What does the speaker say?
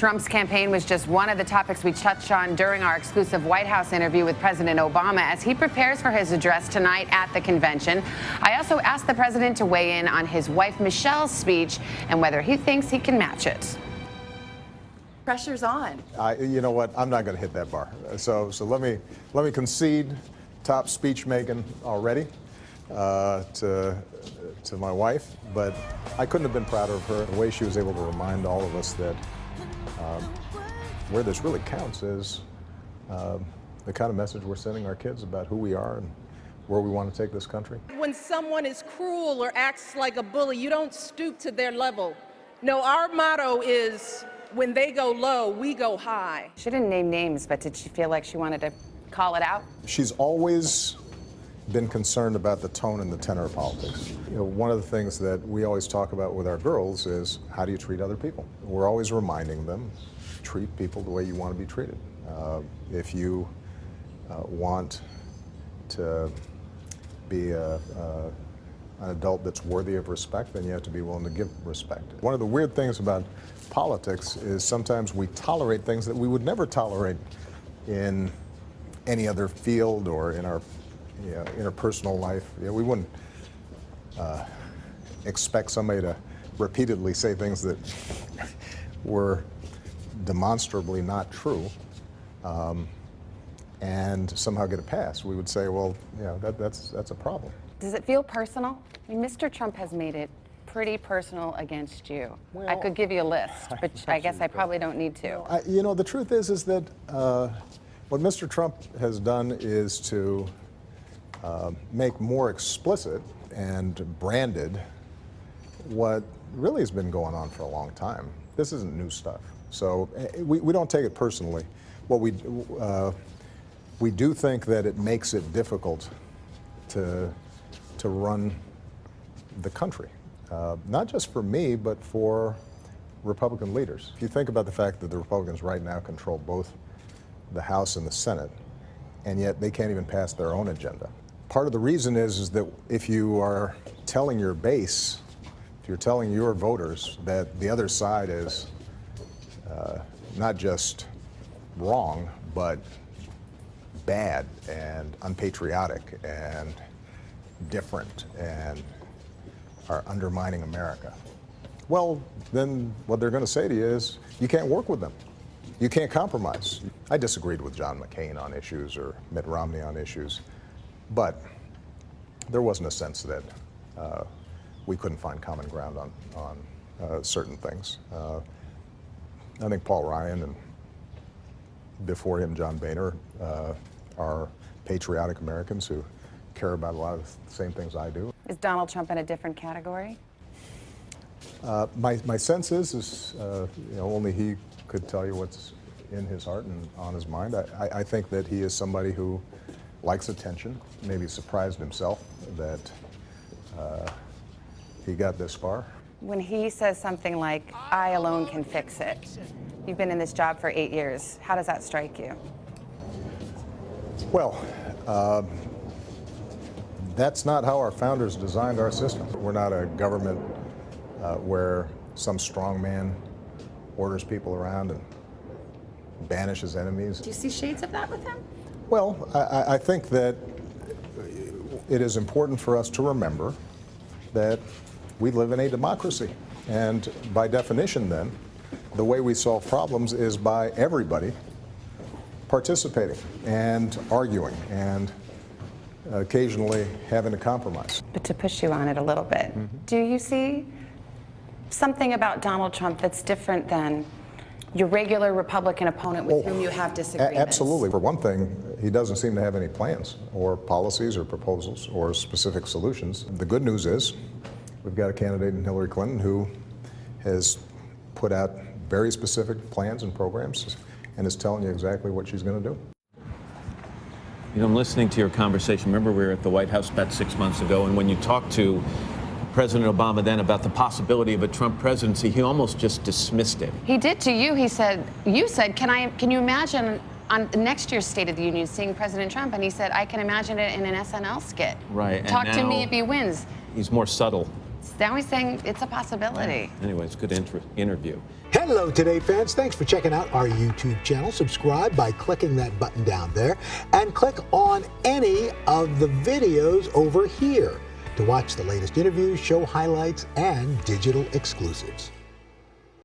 Trump's campaign was just one of the topics we touched on during our exclusive White House interview with President Obama as he prepares for his address tonight at the convention. I also asked the president to weigh in on his wife Michelle's speech and whether he thinks he can match it. Pressure's on. You know what? I'm not going to hit that bar. So let me concede top speech making already to my wife, but I couldn't have been prouder of her. The way she was able to remind all of us that where this really counts is the kind of message we're sending our kids about who we are and where we want to take this country. When someone is cruel or acts like a bully, you don't stoop to their level. No, our motto is, when they go low, we go high. She didn't name names, but did she feel like she wanted to call it out? She's always been concerned about the tone and the tenor of politics. You know, one of the things that we always talk about with our girls is, how do you treat other people? We're always reminding them, treat people the way you want to be treated. If you want to be an adult that's worthy of respect, then you have to be willing to give respect. One of the weird things about politics is sometimes we tolerate things that we would never tolerate in any other field or in our interpersonal life. We wouldn't expect somebody to repeatedly say things that were demonstrably not true and somehow get a pass. We would say, well, that's a problem. Does it feel personal? I mean, Mr. Trump has made it pretty personal against you. Well, I could give you a list, but I guess I probably don't need to. You know, the truth is that what Mr. Trump has done is to make more explicit and branded what really has been going on for a long time. This isn't new stuff. So we don't take it personally. What we do think that it makes it difficult to run the country. Not just for me, but for Republican leaders. If you think about the fact that the Republicans right now control both the House and the Senate, and yet they can't even pass their own agenda. Part of the reason is that if you are telling your base, if you're telling your voters that the other side is not just wrong, but bad and unpatriotic and different and are undermining America, well, then what they're going to say to you is, you can't work with them. You can't compromise. I disagreed with John McCain on issues or Mitt Romney on issues, but there wasn't a sense that we couldn't find common ground on certain things. I think Paul Ryan and before him John Boehner are patriotic Americans who care about a lot of the same things I do. Is Donald Trump in a different category? My sense is only he could tell you what's in his heart and on his mind. I think that he is somebody who likes attention, maybe surprised himself that he got this far. When he says something like, I alone can fix it, you've been in this job for 8 years, how does that strike you? Well, that's not how our founders designed our system. We're not a government where some strongman orders people around and banishes enemies. Do you see shades of that with him? Well, I think that it is important for us to remember that we live in a democracy. And by definition, then, the way we solve problems is by everybody participating and arguing and occasionally having to compromise. But to push you on it a little bit, do you see something about Donald Trump that's different than your regular Republican opponent with whom you have disagreements? Absolutely. For one thing, he doesn't seem to have any plans or policies or proposals or specific solutions. The good news is we've got a candidate in Hillary Clinton who has put out very specific plans and programs and is telling you exactly what she's going to do. You know, I'm listening to your conversation. Remember, we were at the White House about 6 months ago, and when you talked to President Obama then about the possibility of a Trump presidency, he almost just dismissed it. He did to you. He said, can you imagine on next year's State of the Union seeing President Trump? And he said, I can imagine it in an SNL skit. Right. Talk to me if he wins. He's more subtle. Now he's saying it's a possibility. Anyway, it's a good interview. Hello, Today fans. Thanks for checking out our YouTube channel. Subscribe by clicking that button down there and click on any of the videos over here to watch the latest interviews, show highlights, and digital exclusives.